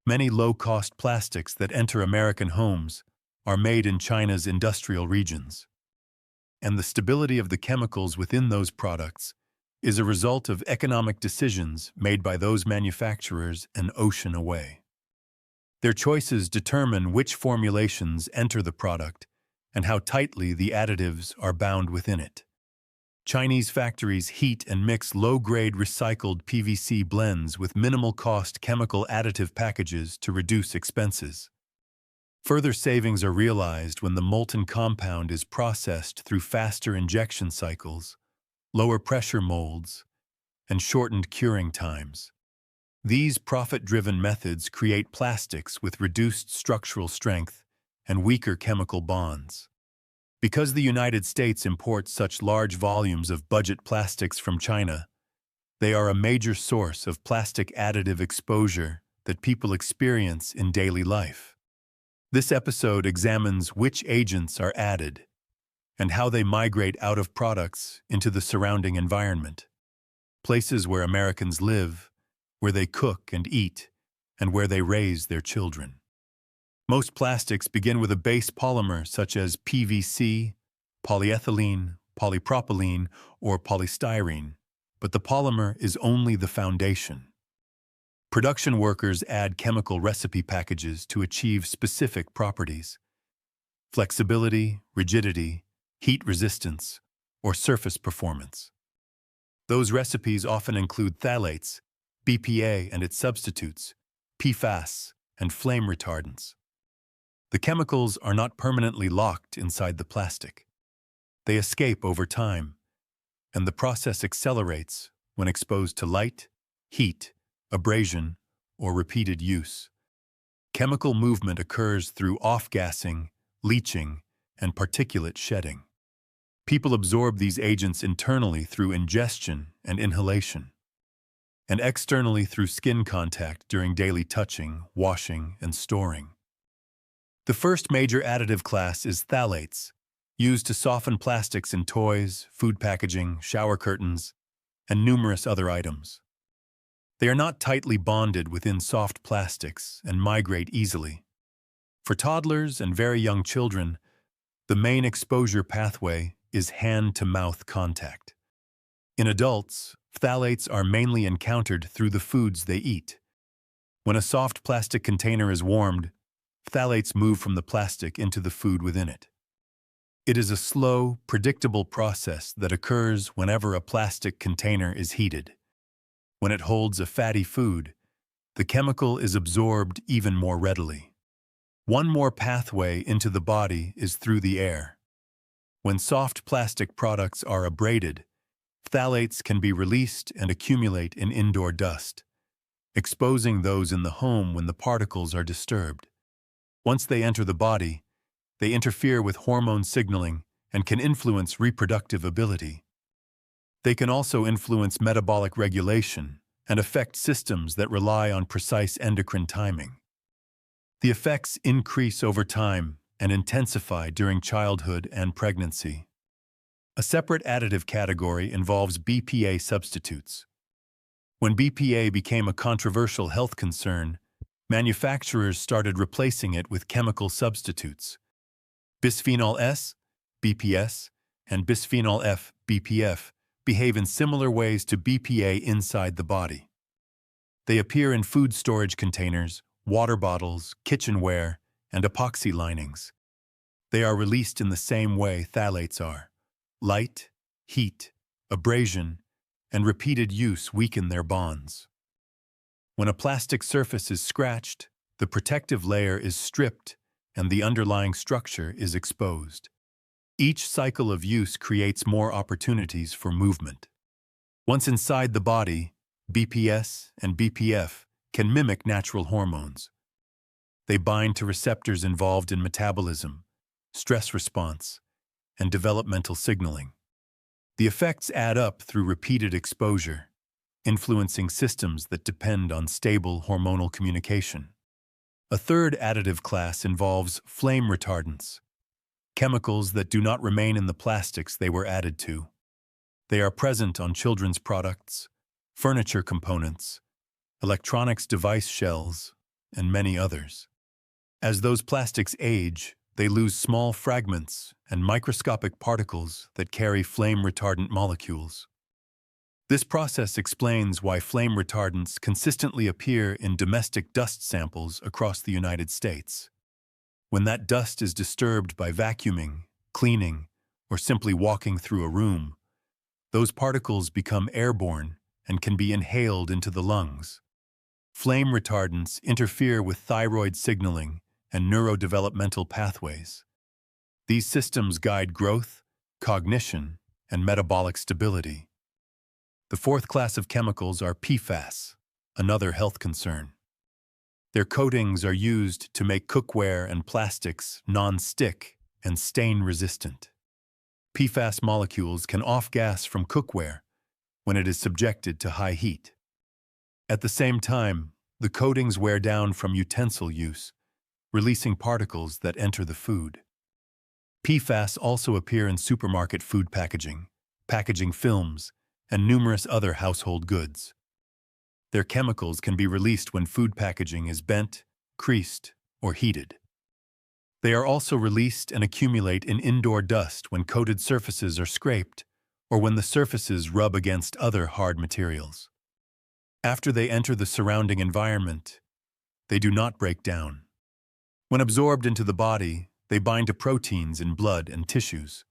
Many low-cost plastics that enter American homes are made in China's industrial regions, and the stability of the chemicals within those products is a result of economic decisions made by those manufacturers an ocean away. Their choices determine which formulations enter the product and how tightly the additives are bound within it. Chinese factories heat and mix low-grade recycled PVC blends with minimal-cost chemical additive packages to reduce expenses. Further savings are realized when the molten compound is processed through faster injection cycles, lower pressure molds, and shortened curing times. These profit-driven methods create plastics with reduced structural strength and weaker chemical bonds. Because the United States imports such large volumes of budget plastics from China, they are a major source of plastic additive exposure that people experience in daily life. This episode examines which agents are added and how they migrate out of products into the surrounding environment, places where Americans live, where they cook and eat, and where they raise their children. Most plastics begin with a base polymer such as PVC, polyethylene, polypropylene, or polystyrene, but the polymer is only the foundation. Production workers add chemical recipe packages to achieve specific properties: flexibility, rigidity, heat resistance, or surface performance. Those recipes often include phthalates, BPA and its substitutes, PFAS, and flame retardants. The chemicals are not permanently locked inside the plastic. They escape over time, and the process accelerates when exposed to light, heat, abrasion, or repeated use. Chemical movement occurs through off-gassing, leaching, and particulate shedding. People absorb these agents internally through ingestion and inhalation, and externally through skin contact during daily touching, washing, and storing. The first major additive class is phthalates, used to soften plastics in toys, food packaging, shower curtains, and numerous other items. They are not tightly bonded within soft plastics and migrate easily. For toddlers and very young children, the main exposure pathway is hand-to-mouth contact. In adults, phthalates are mainly encountered through the foods they eat. When a soft plastic container is warmed, phthalates move from the plastic into the food within it. It is a slow, predictable process that occurs whenever a plastic container is heated. When it holds a fatty food, the chemical is absorbed even more readily. One more pathway into the body is through the air. When soft plastic products are abraded, phthalates can be released and accumulate in indoor dust, exposing those in the home when the particles are disturbed. Once they enter the body, they interfere with hormone signaling and can influence reproductive ability. They can also influence metabolic regulation and affect systems that rely on precise endocrine timing. The effects increase over time and intensify during childhood and pregnancy. A separate additive category involves BPA substitutes. When BPA became a controversial health concern, manufacturers started replacing it with chemical substitutes. Bisphenol S, BPS, and bisphenol F, BPF, behave in similar ways to BPA inside the body. They appear in food storage containers, water bottles, kitchenware, and epoxy linings. They are released in the same way phthalates are. Light, heat, abrasion, and repeated use weaken their bonds. When a plastic surface is scratched, the protective layer is stripped and the underlying structure is exposed. Each cycle of use creates more opportunities for movement. Once inside the body, BPS and BPF can mimic natural hormones. They bind to receptors involved in metabolism, stress response, and developmental signaling. The effects add up through repeated exposure, influencing systems that depend on stable hormonal communication. A third additive class involves flame retardants, chemicals that do not remain in the plastics they were added to. They are present on children's products, furniture components, electronics device shells, and many others. As those plastics age, they lose small fragments and microscopic particles that carry flame retardant molecules. This process explains why flame retardants consistently appear in domestic dust samples across the United States. When that dust is disturbed by vacuuming, cleaning, or simply walking through a room, those particles become airborne and can be inhaled into the lungs. Flame retardants interfere with thyroid signaling and neurodevelopmental pathways. These systems guide growth, cognition, and metabolic stability. The fourth class of chemicals are PFAS, another health concern. Their coatings are used to make cookware and plastics non-stick and stain-resistant. PFAS molecules can off-gas from cookware when it is subjected to high heat. At the same time, the coatings wear down from utensil use, releasing particles that enter the food. PFAS also appear in supermarket food packaging, packaging films, and numerous other household goods. Their chemicals can be released when food packaging is bent, creased, or heated. They are also released and accumulate in indoor dust when coated surfaces are scraped or when the surfaces rub against other hard materials. After they enter the surrounding environment, they do not break down. When absorbed into the body, they bind to proteins in blood and tissues.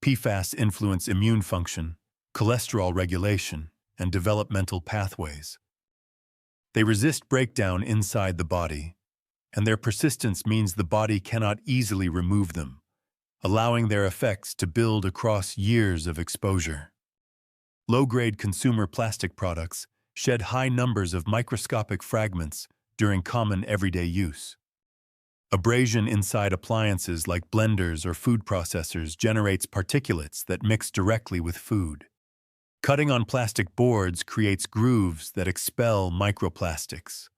PFAS influence immune function, cholesterol regulation, and developmental pathways. They resist breakdown inside the body, and their persistence means the body cannot easily remove them, allowing their effects to build across years of exposure. Low-grade consumer plastic products shed high numbers of microscopic fragments during common everyday use. Abrasion inside appliances like blenders or food processors generates particulates that mix directly with food. Cutting on plastic boards creates grooves that expel microplastics.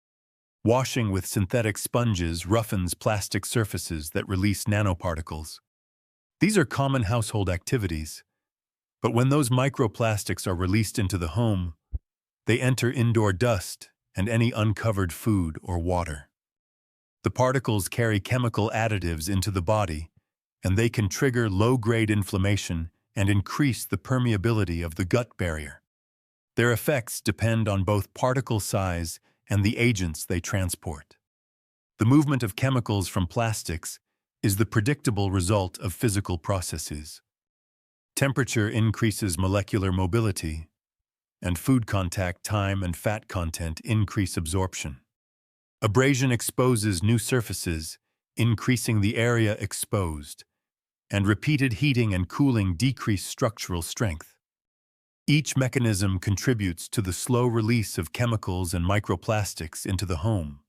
Washing with synthetic sponges roughens plastic surfaces that release nanoparticles. These are common household activities, but when those microplastics are released into the home, they enter indoor dust and any uncovered food or water. The particles carry chemical additives into the body, and they can trigger low-grade inflammation and increase the permeability of the gut barrier. Their effects depend on both particle size and the agents they transport. The movement of chemicals from plastics is the predictable result of physical processes. Temperature increases molecular mobility, and food contact time and fat content increase absorption. Abrasion exposes new surfaces, increasing the area exposed, and repeated heating and cooling decrease structural strength. Each mechanism contributes to the slow release of chemicals and microplastics into the home,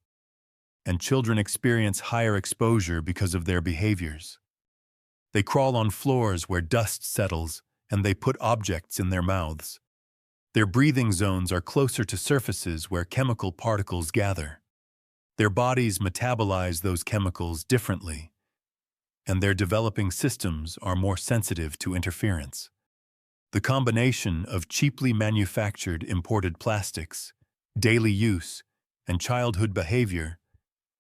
and children experience higher exposure because of their behaviors. They crawl on floors where dust settles, and they put objects in their mouths. Their breathing zones are closer to surfaces where chemical particles gather. Their bodies metabolize those chemicals differently, and their developing systems are more sensitive to interference. The combination of cheaply manufactured imported plastics, daily use, and childhood behavior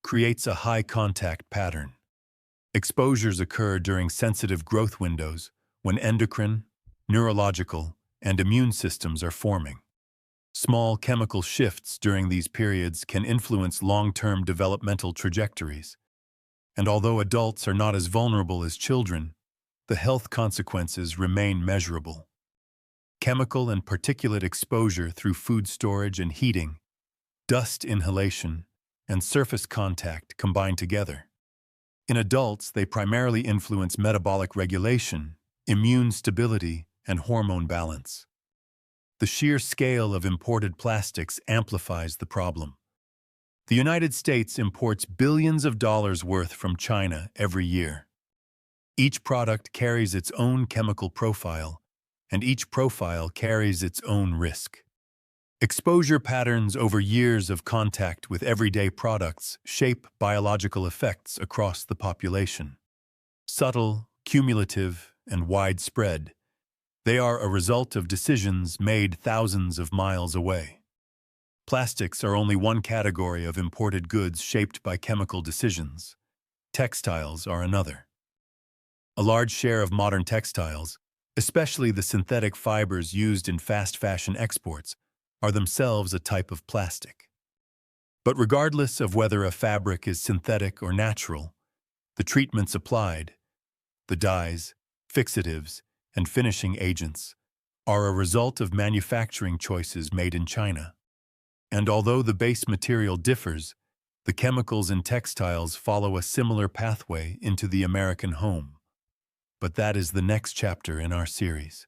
creates a high-contact pattern. Exposures occur during sensitive growth windows when endocrine, neurological, and immune systems are forming. Small chemical shifts during these periods can influence long-term developmental trajectories, and although adults are not as vulnerable as children, the health consequences remain measurable. Chemical and particulate exposure through food storage and heating, dust inhalation, and surface contact combine together. In adults, they primarily influence metabolic regulation, immune stability, and hormone balance. The sheer scale of imported plastics amplifies the problem. The United States imports billions of dollars worth from China every year. Each product carries its own chemical profile, and each profile carries its own risk. Exposure patterns over years of contact with everyday products shape biological effects across the population. Subtle, cumulative, and widespread, they are a result of decisions made thousands of miles away. Plastics are only one category of imported goods shaped by chemical decisions. Textiles are another. A large share of modern textiles, especially the synthetic fibers used in fast fashion exports, are themselves a type of plastic. But regardless of whether a fabric is synthetic or natural, the treatments applied, the dyes, fixatives, and finishing agents, are a result of manufacturing choices made in China. And although the base material differs, the chemicals in textiles follow a similar pathway into the American home. But that is the next chapter in our series.